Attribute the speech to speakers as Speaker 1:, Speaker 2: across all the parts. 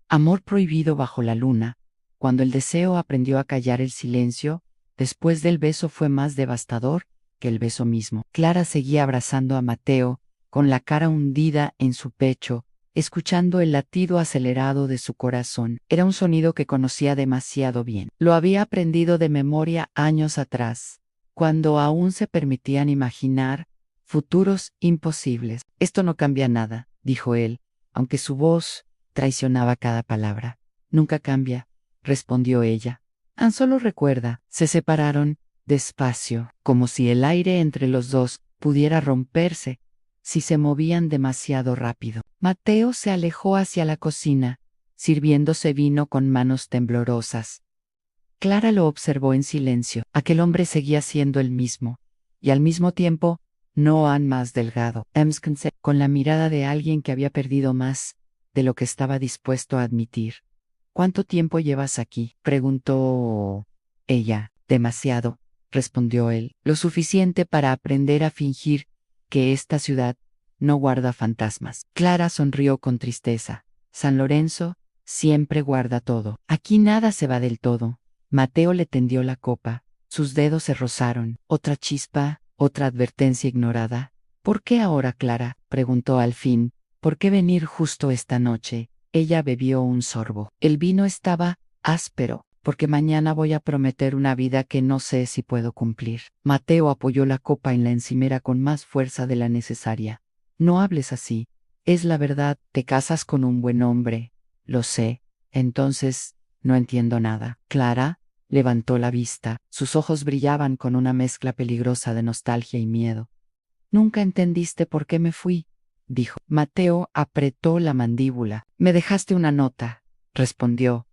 Speaker 1: Amor prohibido bajo la luna. Cuando el deseo aprendió a callar el silencio, después del beso fue más devastador que el beso mismo. Clara seguía abrazando a Mateo, con la cara hundida en su pecho, escuchando el latido acelerado de su corazón. Era un sonido que conocía demasiado bien. Lo había aprendido de memoria años atrás, cuando aún se permitían imaginar futuros imposibles. Esto no cambia nada, dijo él, aunque su voz traicionaba cada palabra. Nunca cambia, respondió ella. Solo recuerda, se separaron despacio, como si el aire entre los dos pudiera romperse si se movían demasiado rápido. Mateo se alejó hacia la cocina, sirviéndose vino con manos temblorosas. Clara lo observó en silencio. Aquel hombre seguía siendo el mismo, y al mismo tiempo, no más delgado. Con la mirada de alguien que había perdido más de lo que estaba dispuesto a admitir. ¿Cuánto tiempo llevas aquí?, preguntó ella. Demasiado, respondió él. Lo suficiente para aprender a fingir que esta ciudad no guarda fantasmas. Clara sonrió con tristeza. San Lorenzo siempre guarda todo. Aquí nada se va del todo. Mateo le tendió la copa. Sus dedos se rozaron. Otra chispa, otra advertencia ignorada. ¿Por qué ahora, Clara?, preguntó al fin. ¿Por qué venir justo esta noche? Ella bebió un sorbo. El vino estaba áspero, porque mañana voy a prometer una vida que no sé si puedo cumplir. Mateo apoyó la copa en la encimera con más fuerza de la necesaria. No hables así. Es la verdad, te casas con un buen hombre. Lo sé. Entonces, no entiendo nada. Clara levantó la vista. Sus ojos brillaban con una mezcla peligrosa de nostalgia y miedo. Nunca entendiste por qué me fui, dijo. Mateo apretó la mandíbula. Me dejaste una nota, respondió.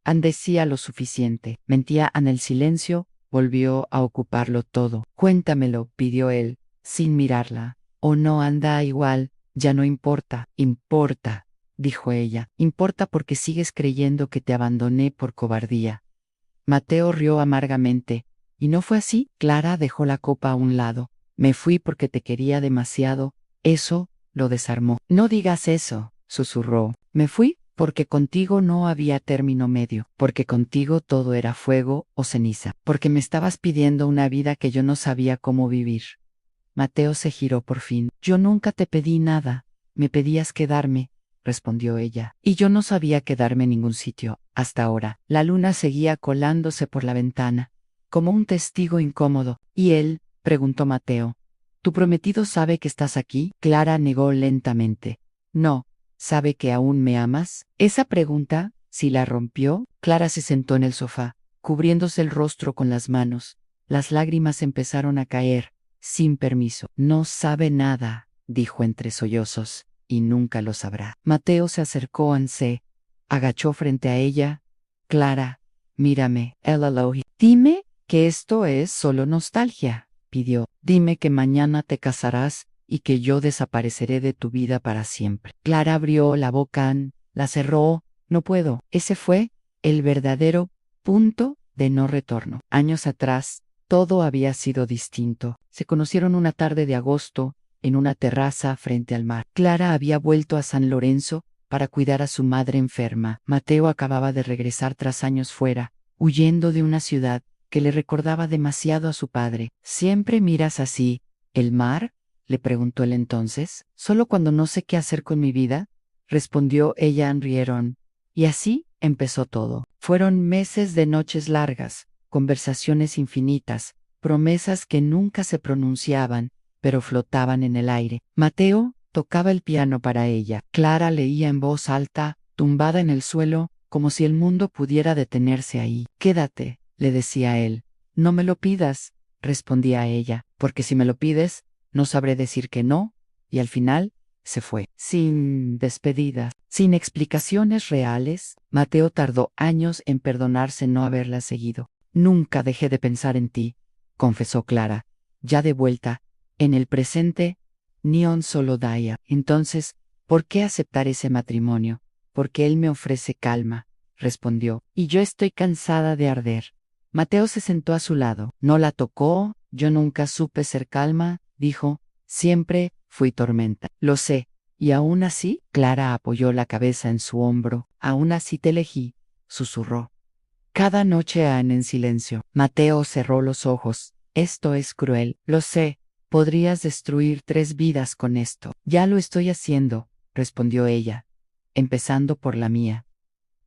Speaker 1: Decía lo suficiente. Mentía en el silencio, volvió a ocuparlo todo. Cuéntamelo, pidió él, sin mirarla. O no anda igual, ya no importa. Importa, dijo ella. Importa porque sigues creyendo que te abandoné por cobardía. Mateo rió amargamente. ¿Y no fue así? Clara dejó la copa a un lado. Me fui porque te quería demasiado. Eso lo desarmó. No digas eso, susurró. Me fui porque contigo no había término medio, porque contigo todo era fuego o ceniza, porque me estabas pidiendo una vida que yo no sabía cómo vivir. Mateo se giró por fin. Yo nunca te pedí nada, me pedías quedarme, respondió ella. Y yo no sabía quedarme en ningún sitio, hasta ahora. La luna seguía colándose por la ventana, como un testigo incómodo. ¿Y él?, preguntó Mateo. ¿Tu prometido sabe que estás aquí? Clara negó lentamente. No. ¿Sabe que aún me amas? Esa pregunta, si la rompió, Clara se sentó en el sofá, cubriéndose el rostro con las manos. Las lágrimas empezaron a caer, sin permiso. No sabe nada, dijo entre sollozos, y nunca lo sabrá. Mateo se acercó se agachó frente a ella. Clara, mírame. Dime que esto es solo nostalgia, pidió. Dime que mañana te casarás y que yo desapareceré de tu vida para siempre. Clara abrió la boca, la cerró. No puedo. Ese fue el verdadero punto de no retorno. Años atrás, todo había sido distinto. Se conocieron una tarde de agosto, en una terraza frente al mar. Clara había vuelto a San Lorenzo para cuidar a su madre enferma. Mateo acababa de regresar tras años fuera, huyendo de una ciudad que le recordaba demasiado a su padre. ¿Siempre miras así el mar?, le preguntó él entonces. Solo cuando no sé qué hacer con mi vida, respondió ella. Rieron. Y así empezó todo. Fueron meses de noches largas, conversaciones infinitas, promesas que nunca se pronunciaban, pero flotaban en el aire. Mateo tocaba el piano para ella. Clara leía en voz alta, tumbada en el suelo, como si el mundo pudiera detenerse ahí. Quédate, le decía él. No me lo pidas, respondía ella, porque si me lo pides, no sabré decir que no, y al final se fue. Sin despedida, sin explicaciones reales, Mateo tardó años en perdonarse no haberla seguido. Nunca dejé de pensar en ti, confesó Clara, ya de vuelta, en el presente, ni un solo día. Entonces, ¿por qué aceptar ese matrimonio? Porque él me ofrece calma, respondió, y yo estoy cansada de arder. Mateo se sentó a su lado. No la tocó. Yo nunca supe ser calma, dijo. Siempre fui tormenta. Lo sé, Y aún así, Clara apoyó la cabeza en su hombro. Aún así te elegí, susurró. Cada noche Anne en silencio. Mateo cerró los ojos. Esto es cruel, lo sé. Podrías destruir 3 vidas con esto. Ya lo estoy haciendo, respondió ella, empezando por la mía.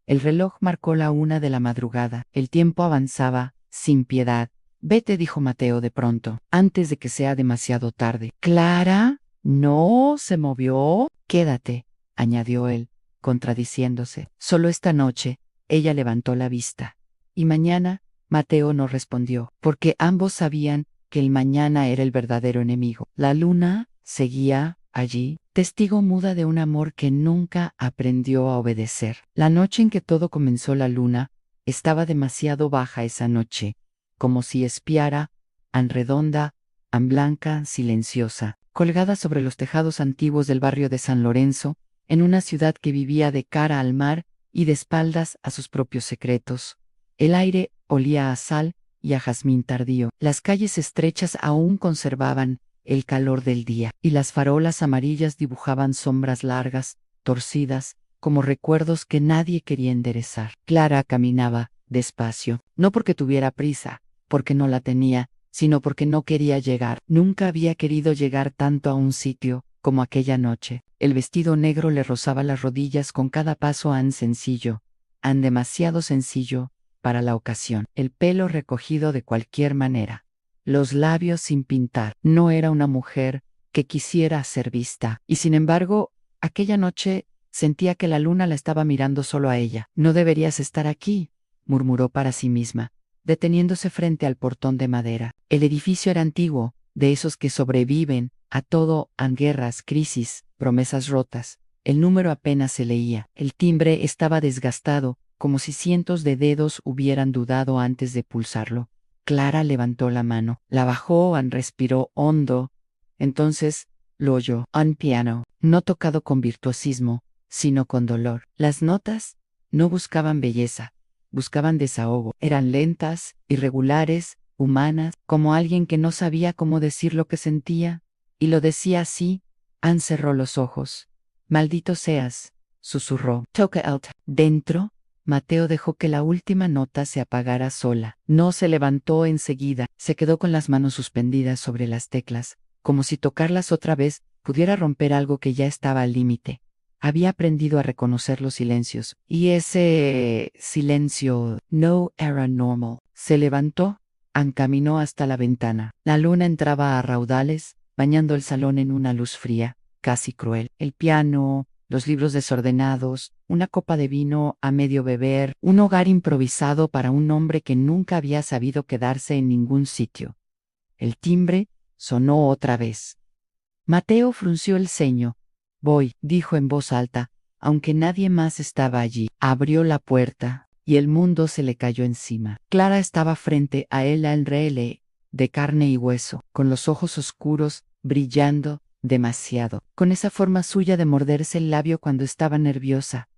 Speaker 1: El reloj marcó la 1 de la madrugada. El tiempo avanzaba, sin piedad. Vete, dijo Mateo de pronto, antes de que sea demasiado tarde. ¿Clara? No, se movió. Quédate, añadió él, contradiciéndose. Solo esta noche. Ella levantó la vista. Y mañana, Mateo no respondió, porque ambos sabían que el mañana era el verdadero enemigo. La luna seguía allí, testigo muda de un amor que nunca aprendió a obedecer. La noche en que todo comenzó, la luna estaba demasiado baja esa noche, como si espiara, an redonda, an blanca, silenciosa, colgada sobre los tejados antiguos del barrio de San Lorenzo, en una ciudad que vivía de cara al mar y de espaldas a sus propios secretos. El aire olía a sal y a jazmín tardío. Las calles estrechas aún conservaban el calor del día, y las farolas amarillas dibujaban sombras largas, torcidas, como recuerdos que nadie quería enderezar. Clara caminaba despacio, no porque tuviera prisa, porque no la tenía, sino porque no quería llegar. Nunca había querido llegar tanto a un sitio como aquella noche. El vestido negro le rozaba las rodillas con cada paso, tan sencillo, tan demasiado sencillo para la ocasión. El pelo recogido de cualquier manera, los labios sin pintar. No era una mujer que quisiera ser vista, y sin embargo, aquella noche sentía que la luna la estaba mirando solo a ella. No deberías estar aquí, murmuró para sí misma, deteniéndose frente al portón de madera. El edificio era antiguo, de esos que sobreviven a todo, a guerras, crisis, promesas rotas. El número apenas se leía. El timbre estaba desgastado, como si cientos de dedos hubieran dudado antes de pulsarlo. Clara levantó la mano, la bajó, respiró hondo. Entonces lo oyó. Un piano, no tocado con virtuosismo, sino con dolor. Las notas no buscaban belleza, buscaban desahogo. Eran lentas, irregulares, humanas, como alguien que no sabía cómo decir lo que sentía, y lo decía así. Anne cerró los ojos. Maldito seas, susurró. Toca el dentro. Mateo dejó que la última nota se apagara sola. No se levantó enseguida, se quedó con las manos suspendidas sobre las teclas, como si tocarlas otra vez pudiera romper algo que ya estaba al límite. Había aprendido a reconocer los silencios, y ese silencio no era normal. Se levantó, encaminó hasta la ventana. La luna entraba a raudales, bañando el salón en una luz fría, casi cruel. El piano, los libros desordenados, una copa de vino a medio beber, un hogar improvisado para un hombre que nunca había sabido quedarse en ningún sitio. El timbre sonó otra vez. Mateo frunció el ceño. Voy, dijo en voz alta, aunque nadie más estaba allí. Abrió la puerta, y el mundo se le cayó encima. Clara estaba frente a él, al rele, de carne y hueso, con los ojos oscuros, brillando demasiado, con esa forma suya de morderse el labio cuando estaba nerviosa,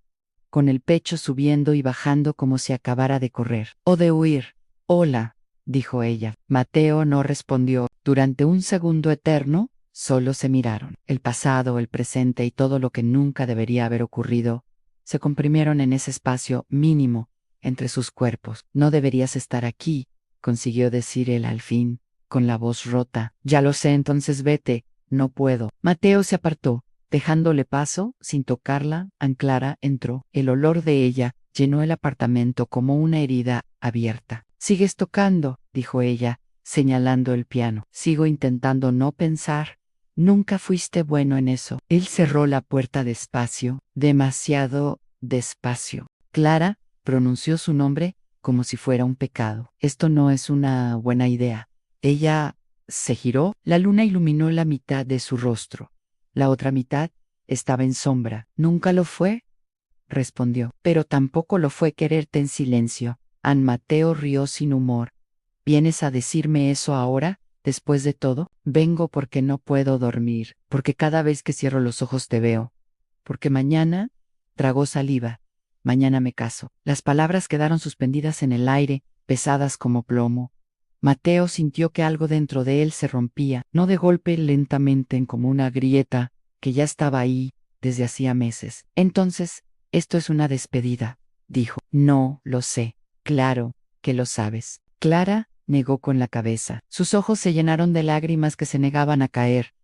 Speaker 1: con el pecho subiendo y bajando como si acabara de correr, o de huir. Hola, dijo ella. Mateo no respondió. Durante un segundo eterno, solo se miraron. El pasado, el presente y todo lo que nunca debería haber ocurrido, se comprimieron en ese espacio mínimo entre sus cuerpos. No deberías estar aquí, consiguió decir él al fin, con la voz rota. Ya lo sé, entonces vete. No puedo. Mateo se apartó, dejándole paso, sin tocarla. Clara entró. El olor de ella llenó el apartamento como una herida abierta. Sigues tocando, dijo ella, señalando el piano. Sigo intentando no pensar. Nunca fuiste bueno en eso. Él cerró la puerta despacio, demasiado despacio. Clara pronunció su nombre como si fuera un pecado. Esto no es una buena idea. Ella se giró. La luna iluminó la mitad de su rostro. La otra mitad estaba en sombra. ¿Nunca lo fue?, respondió. Pero tampoco lo fue quererte en silencio. Mateo rió sin humor. ¿Vienes a decirme eso ahora, después de todo? Vengo porque no puedo dormir, porque cada vez que cierro los ojos te veo. Porque mañana, tragó saliva, mañana me caso. Las palabras quedaron suspendidas en el aire, pesadas como plomo. Mateo sintió que algo dentro de él se rompía, no de golpe, lentamente, como una grieta, que ya estaba ahí, desde hacía meses. Entonces, esto es una despedida, dijo. No, lo sé. Claro, que lo sabes. Clara negó con la cabeza. Sus ojos se llenaron de lágrimas que se negaban a caer.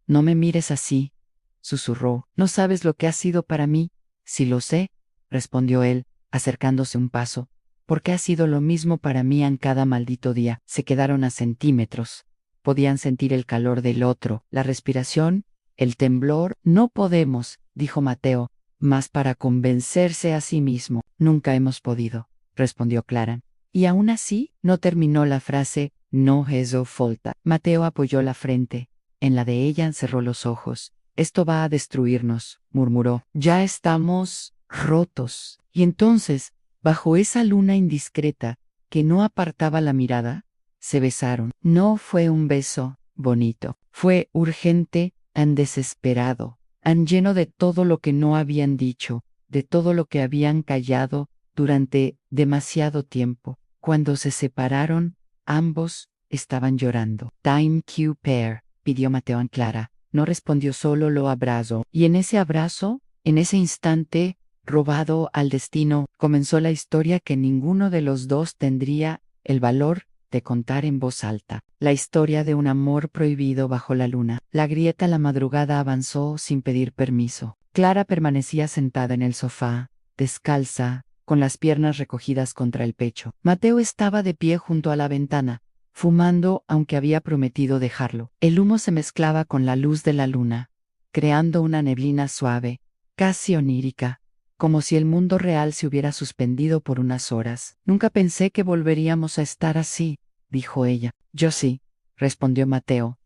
Speaker 1: No me mires así, susurró. No sabes lo que ha sido para mí. Sí lo sé, respondió él, acercándose un paso. Porque ha sido lo mismo para mí en cada maldito día. Se quedaron a centímetros. Podían sentir el calor del otro, la respiración, el temblor. No podemos, dijo Mateo, mas para convencerse a sí mismo. Nunca hemos podido, respondió Clara. Y aún así, no terminó la frase, no hizo falta. Mateo apoyó la frente. En la de ella cerró los ojos. Esto va a destruirnos, murmuró. Ya estamos rotos. Y entonces, bajo esa luna indiscreta, que no apartaba la mirada, se besaron. No fue un beso bonito, fue urgente, tan desesperado, tan lleno de todo lo que no habían dicho, de todo lo que habían callado durante demasiado tiempo. Cuando se separaron, ambos estaban llorando. Time Q pair, pidió Mateo a Clara. No respondió, solo lo abrazó. Y en ese abrazo, en ese instante, robado al destino, comenzó la historia que ninguno de los dos tendría el valor de contar en voz alta. La historia de un amor prohibido bajo la luna. La grieta a la madrugada avanzó sin pedir permiso. Clara permanecía sentada en el sofá, descalza, con las piernas recogidas contra el pecho. Mateo estaba de pie junto a la ventana, fumando aunque había prometido dejarlo. El humo se mezclaba con la luz de la luna, creando una neblina suave, casi onírica, como si el mundo real se hubiera suspendido por unas horas. Nunca pensé que volveríamos a estar así, dijo ella. Yo sí, respondió Mateo.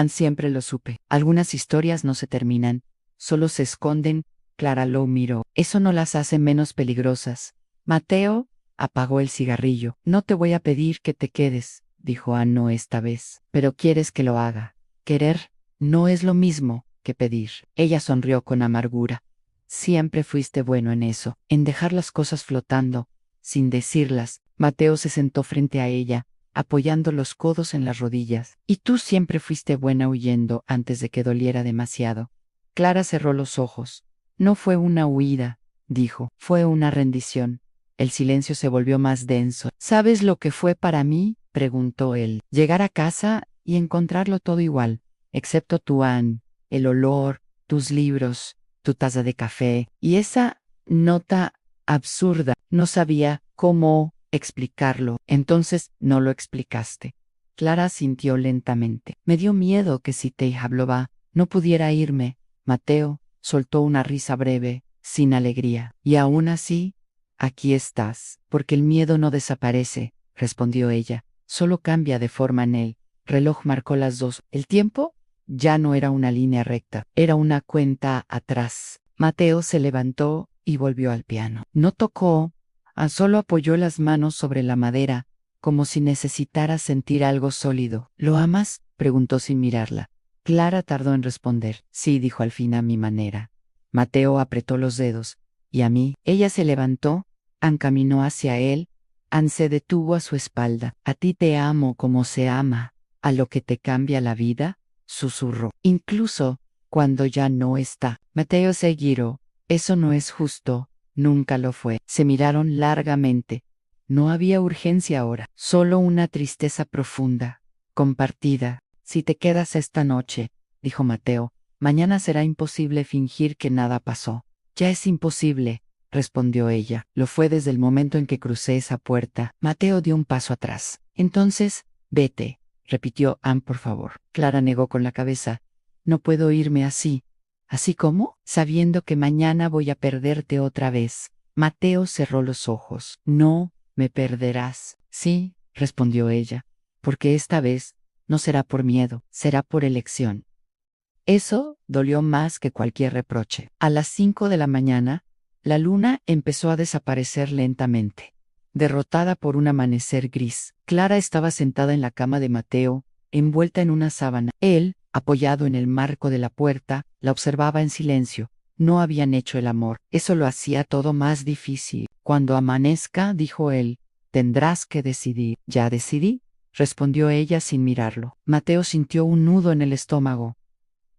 Speaker 1: Siempre lo supe. Algunas historias no se terminan, solo se esconden. Clara lo miró. Eso no las hace menos peligrosas. Mateo apagó el cigarrillo. No te voy a pedir que te quedes, dijo Anno esta vez. Pero quieres que lo haga. Querer no es lo mismo que pedir. Ella sonrió con amargura. Siempre fuiste bueno en eso, en dejar las cosas flotando, sin decirlas. Mateo se sentó frente a ella, apoyando los codos en las rodillas. Y tú siempre fuiste buena huyendo antes de que doliera demasiado. Clara cerró los ojos. No fue una huida, dijo, fue una rendición. El silencio se volvió más denso. ¿Sabes lo que fue para mí?, preguntó él. Llegar a casa y encontrarlo todo igual, excepto tu Anne, el olor, tus libros, tu taza de café, y esa nota absurda. No sabía cómo explicarlo. Entonces no lo explicaste. Clara sintió lentamente. Me dio miedo que si te hablaba, no pudiera irme. Mateo soltó una risa breve, sin alegría. Y aún así, aquí estás. Porque el miedo no desaparece, respondió ella. Solo cambia de forma en él. Reloj marcó las 2. El tiempo ya no era una línea recta, era una cuenta atrás. Mateo se levantó y volvió al piano. No tocó, solo apoyó las manos sobre la madera, como si necesitara sentir algo sólido. ¿Lo amas?, preguntó sin mirarla. Clara tardó en responder. Sí, dijo al fin a mi manera. Mateo apretó los dedos. ¿Y a mí? Ella se levantó, caminó hacia él, se detuvo a su espalda. A ti te amo como se ama, a lo que te cambia la vida, susurró. Incluso cuando ya no está. Mateo se giró. Eso no es justo, nunca lo fue. Se miraron largamente. No había urgencia ahora, solo una tristeza profunda, compartida. Si te quedas esta noche, dijo Mateo, mañana será imposible fingir que nada pasó. Ya es imposible, respondió ella. Lo fue desde el momento en que crucé esa puerta. Mateo dio un paso atrás. Entonces, vete, repitió Anne, por favor. Clara negó con la cabeza. No puedo irme así. ¿Así cómo? Sabiendo que mañana voy a perderte otra vez. Mateo cerró los ojos. No me perderás. Sí, respondió ella, porque esta vez no será por miedo, será por elección. Eso dolió más que cualquier reproche. A las 5 de la mañana, la luna empezó a desaparecer lentamente, derrotada por un amanecer gris. Clara estaba sentada en la cama de Mateo, envuelta en una sábana. Él, apoyado en el marco de la puerta, la observaba en silencio. No habían hecho el amor. Eso lo hacía todo más difícil. Cuando amanezca, dijo él, tendrás que decidir. ¿Ya decidí?, respondió ella sin mirarlo. Mateo sintió un nudo en el estómago.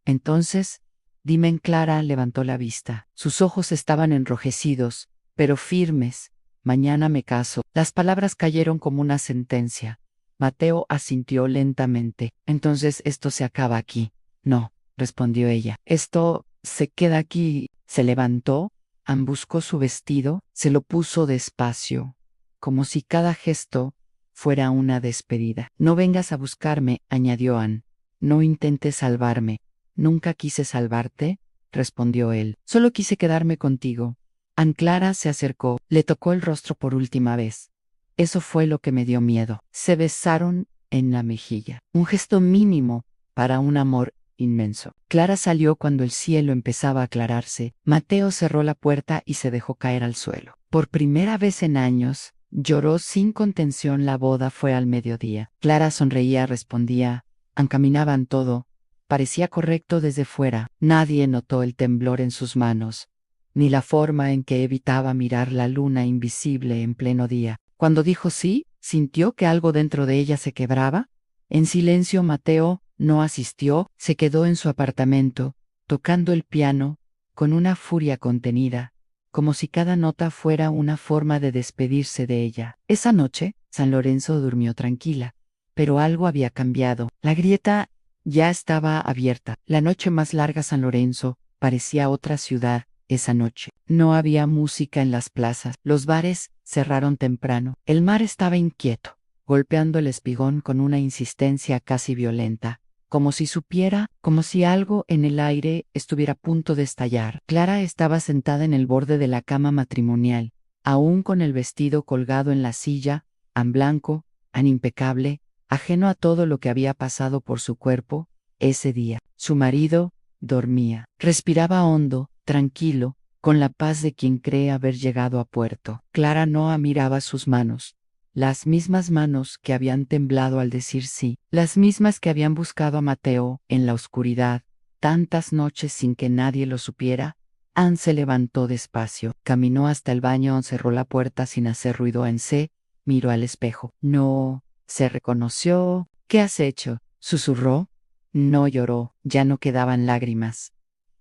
Speaker 1: Entonces, Dime. Clara levantó la vista. Sus ojos estaban enrojecidos, pero firmes. Mañana me caso. Las palabras cayeron como una sentencia. Mateo asintió lentamente. Entonces esto se acaba aquí. No, respondió ella. Esto se queda aquí. Se levantó, buscó su vestido, se lo puso despacio, como si cada gesto fuera una despedida. No vengas a buscarme, añadió Anne. No intentes salvarme. Nunca quise salvarte, respondió él. Solo quise quedarme contigo. Anne Clara se acercó, le tocó el rostro por última vez. Eso fue lo que me dio miedo. Se besaron en la mejilla. Un gesto mínimo para un amor inmenso. Clara salió cuando el cielo empezaba a aclararse. Mateo cerró la puerta y se dejó caer al suelo. Por primera vez en años, lloró sin contención. La boda fue al mediodía. Clara sonreía, respondía, encaminaban todo. Parecía correcto desde fuera. Nadie notó el temblor en sus manos, ni la forma en que evitaba mirar la luna invisible en pleno día. Cuando dijo sí, sintió que algo dentro de ella se quebraba. En silencio Mateo no asistió, se quedó en su apartamento, tocando el piano, con una furia contenida, como si cada nota fuera una forma de despedirse de ella. Esa noche, San Lorenzo durmió tranquila, pero algo había cambiado. La grieta ya estaba abierta. La noche más larga. San Lorenzo parecía otra ciudad. Esa noche no había música en las plazas. Los bares cerraron temprano. El mar estaba inquieto, golpeando el espigón con una insistencia casi violenta, como si supiera, como si algo en el aire estuviera a punto de estallar. Clara estaba sentada en el borde de la cama matrimonial, aún con el vestido colgado en la silla, en blanco, en impecable, ajeno a todo lo que había pasado por su cuerpo ese día. Su marido dormía. Respiraba hondo, tranquilo, con la paz de quien cree haber llegado a puerto. Clara no miraba sus manos. Las mismas manos que habían temblado al decir sí, las mismas que habían buscado a Mateo en la oscuridad, tantas noches sin que nadie lo supiera. Anne se levantó despacio, caminó hasta el baño, cerró la puerta sin hacer ruido. Anne se miró al espejo. No, se reconoció. ¿Qué has hecho?, susurró. No lloró, ya no quedaban lágrimas.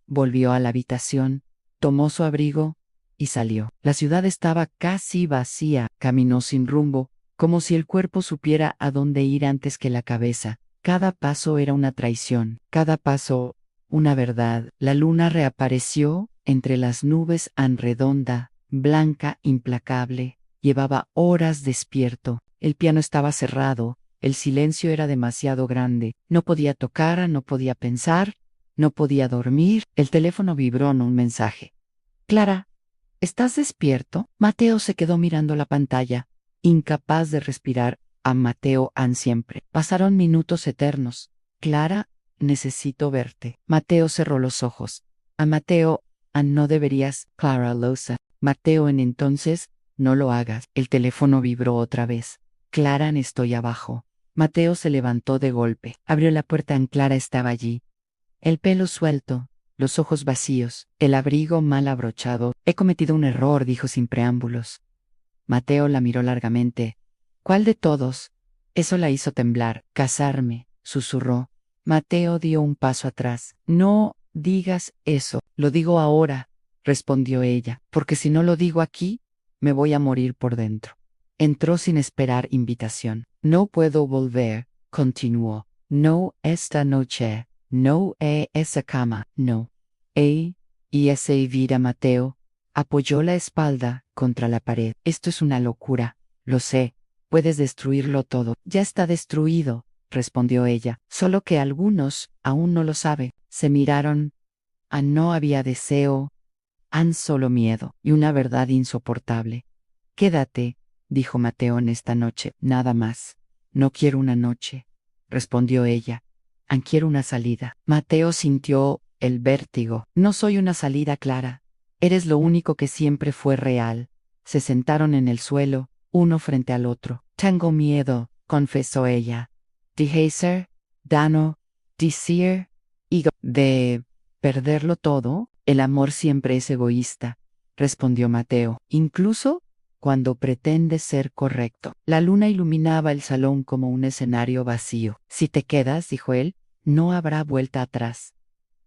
Speaker 1: Volvió a la habitación, tomó su abrigo y salió. La ciudad estaba casi vacía. Caminó sin rumbo, como si el cuerpo supiera a dónde ir antes que la cabeza. Cada paso era una traición, cada paso una verdad. La luna reapareció entre las nubes, en redonda, blanca, implacable. Llevaba horas despierto. El piano estaba cerrado. El silencio era demasiado grande. No podía tocar, no podía pensar, no podía dormir. El teléfono vibró en un mensaje. Clara, ¿estás despierto? Mateo se quedó mirando la pantalla, incapaz de respirar. A Mateo, Anne siempre. Pasaron minutos eternos. Clara, necesito verte. Mateo cerró los ojos. A Mateo, Anne, no deberías. Clara Loza. Mateo, en entonces, no lo hagas. El teléfono vibró otra vez. Clara, estoy abajo. Mateo se levantó de golpe. Abrió la puerta. Anne Clara estaba allí. El pelo suelto, los ojos vacíos, el abrigo mal abrochado. He cometido un error, dijo sin preámbulos. Mateo la miró largamente. ¿Cuál de todos? Eso la hizo temblar. Casarme, susurró. Mateo dio un paso atrás. No digas eso. Lo digo ahora, respondió ella, porque si no lo digo aquí, me voy a morir por dentro. Entró sin esperar invitación. No puedo volver, continuó. No esta noche. No esa cama, no. Y ese vida. Mateo apoyó la espalda contra la pared. Esto es una locura, lo sé. Puedes destruirlo todo. Ya está destruido, respondió ella. Solo que algunos aún no lo saben. Se miraron. No había deseo, solo miedo y una verdad insoportable. Quédate, dijo Mateo, en esta noche, nada más. No quiero una noche, respondió ella. Quiero una salida. Mateo sintió el vértigo. No soy una salida, Clara. Eres lo único que siempre fue real. Se sentaron en el suelo, uno frente al otro. Tengo miedo, confesó ella. De ser, Dano, decir, de perderlo todo. El amor siempre es egoísta, respondió Mateo, incluso cuando pretende ser correcto. La luna iluminaba el salón como un escenario vacío. Si te quedas, dijo él, no habrá vuelta atrás.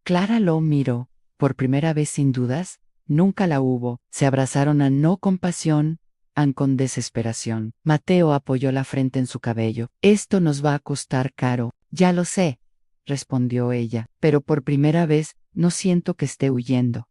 Speaker 1: Clara lo miró. Por primera vez sin dudas, nunca la hubo. Se abrazaron a no con pasión, an con desesperación. Mateo apoyó la frente en su cabello. Esto nos va a costar caro. Ya lo sé, respondió ella, pero por primera vez no siento que esté huyendo.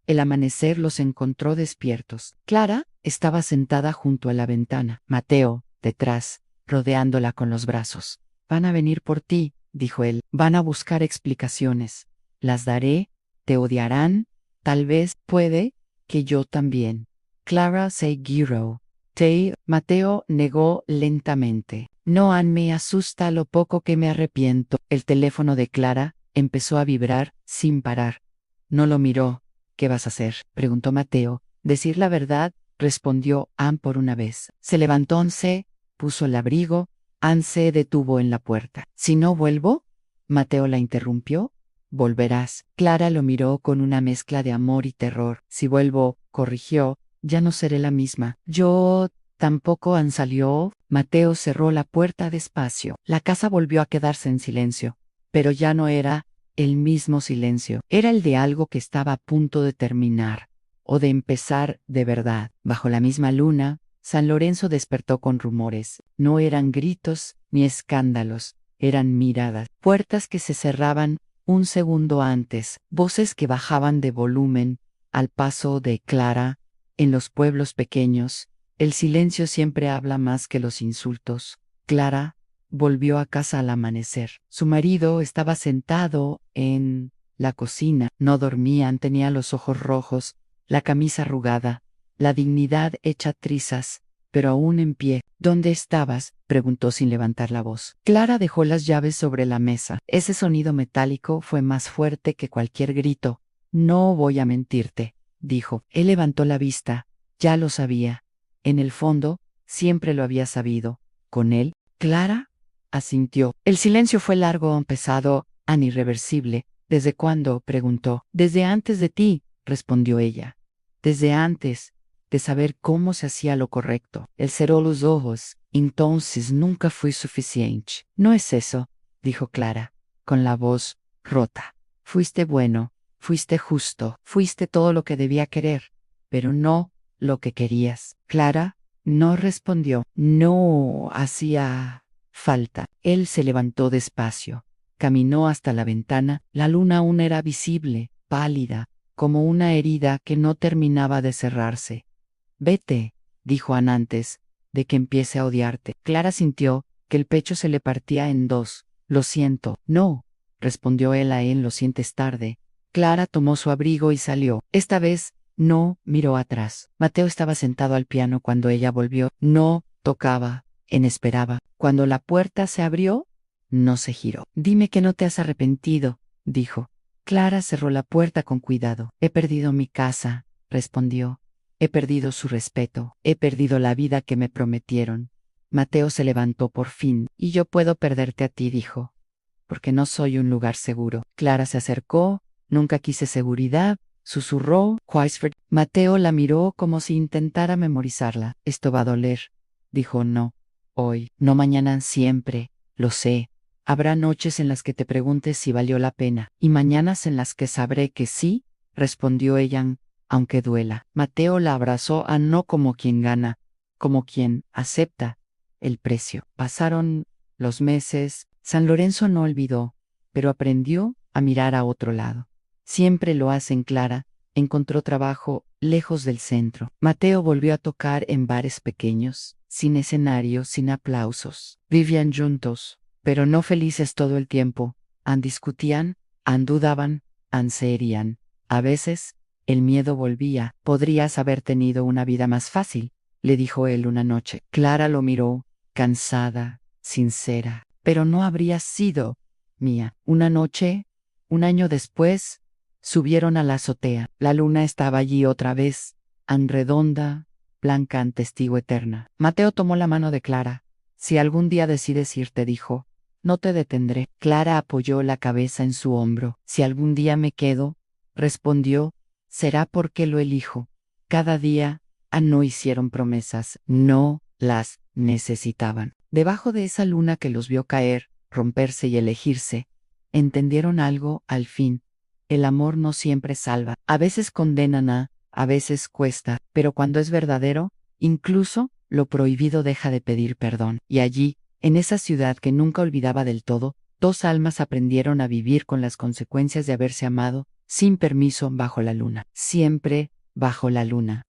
Speaker 1: El amanecer los encontró despiertos. Clara estaba sentada junto a la ventana. Mateo, detrás, rodeándola con los brazos. Van a venir por ti, dijo él. Van a buscar explicaciones. Las daré, te odiarán, tal vez, puede, que yo también. Clara seguirá. Mateo negó lentamente. No me asusta lo poco que me arrepiento. El teléfono de Clara empezó a vibrar sin parar. No lo miró. ¿Qué vas a hacer?, preguntó Mateo. Decir la verdad, respondió Anne por una vez. Se levantó, puso el abrigo. Anne se detuvo en la puerta. ¿Si no vuelvo? Mateo la interrumpió. Volverás. Clara lo miró con una mezcla de amor y terror. Si vuelvo, corrigió, ya no seré la misma. Yo tampoco. Anne salió. Mateo cerró la puerta despacio. La casa volvió a quedarse en silencio, pero ya no era el mismo silencio. Era el de algo que estaba a punto de terminar, o de empezar de verdad. Bajo la misma luna, San Lorenzo despertó con rumores. No eran gritos ni escándalos, eran miradas. Puertas que se cerraban un segundo antes, voces que bajaban de volumen al paso de Clara. En los pueblos pequeños, el silencio siempre habla más que los insultos. Clara volvió a casa al amanecer. Su marido estaba sentado en la cocina. No dormían, tenía los ojos rojos, la camisa arrugada, la dignidad hecha trizas, pero aún en pie. ¿Dónde estabas?, preguntó sin levantar la voz. Clara dejó las llaves sobre la mesa. Ese sonido metálico fue más fuerte que cualquier grito. No voy a mentirte, dijo. Él levantó la vista. Ya lo sabía. En el fondo, siempre lo había sabido. ¿Con él? ¿Clara? Asintió. El silencio fue largo, pesado, irreversible. ¿Desde cuándo?, preguntó. Desde antes de ti, respondió ella. Desde antes de saber cómo se hacía lo correcto. Él cerró los ojos. Entonces nunca fui suficiente. No es eso, dijo Clara, con la voz rota. Fuiste bueno, fuiste justo, fuiste todo lo que debía querer, pero no lo que querías. Clara no respondió. No hacía falta. Él se levantó despacio. Caminó hasta la ventana. La luna aún era visible, pálida, como una herida que no terminaba de cerrarse. Vete, dijo Anne antes de que empiece a odiarte. Clara sintió que el pecho se le partía en dos. Lo siento. No, respondió él a él. Lo sientes tarde. Clara tomó su abrigo y salió. Esta vez no miró atrás. Mateo estaba sentado al piano cuando ella volvió. No tocaba. Esperaba. Cuando la puerta se abrió, no se giró. Dime que no te has arrepentido, dijo. Clara cerró la puerta con cuidado. He perdido mi casa, respondió. He perdido su respeto. He perdido la vida que me prometieron. Mateo se levantó por fin. Y yo puedo perderte a ti, dijo. Porque no soy un lugar seguro. Clara se acercó. Nunca quise seguridad, susurró. Quaisford. Mateo la miró como si intentara memorizarla. Esto va a doler, dijo. No. Hoy, no mañana, siempre, lo sé. Habrá noches en las que te preguntes si valió la pena, y mañanas en las que sabré que sí, respondió ella, aunque duela. Mateo la abrazó a no como quien gana, como quien acepta el precio. Pasaron los meses. San Lorenzo no olvidó, pero aprendió a mirar a otro lado. Siempre lo hacen. Clara encontró trabajo lejos del centro. Mateo volvió a tocar en bares pequeños, sin escenario, sin aplausos. Vivían juntos, pero no felices todo el tiempo. Discutían, dudaban, se herían. A veces, el miedo volvía. Podrías haber tenido una vida más fácil, le dijo él una noche. Clara lo miró, cansada, sincera. Pero no habría sido mía. Una noche, un año después, subieron a la azotea. La luna estaba allí otra vez, redonda, blanca, testigo eterna. Mateo tomó la mano de Clara. Si algún día decides irte, dijo, no te detendré. Clara apoyó la cabeza en su hombro. Si algún día me quedo, respondió, será porque lo elijo. Cada día, no hicieron promesas, no las necesitaban. Debajo de esa luna que los vio caer, romperse y elegirse, entendieron algo al fin. El amor no siempre salva. A veces condenan a veces cuesta, pero cuando es verdadero, incluso lo prohibido deja de pedir perdón. Y allí, en esa ciudad que nunca olvidaba del todo, dos almas aprendieron a vivir con las consecuencias de haberse amado, sin permiso, bajo la luna. Siempre bajo la luna.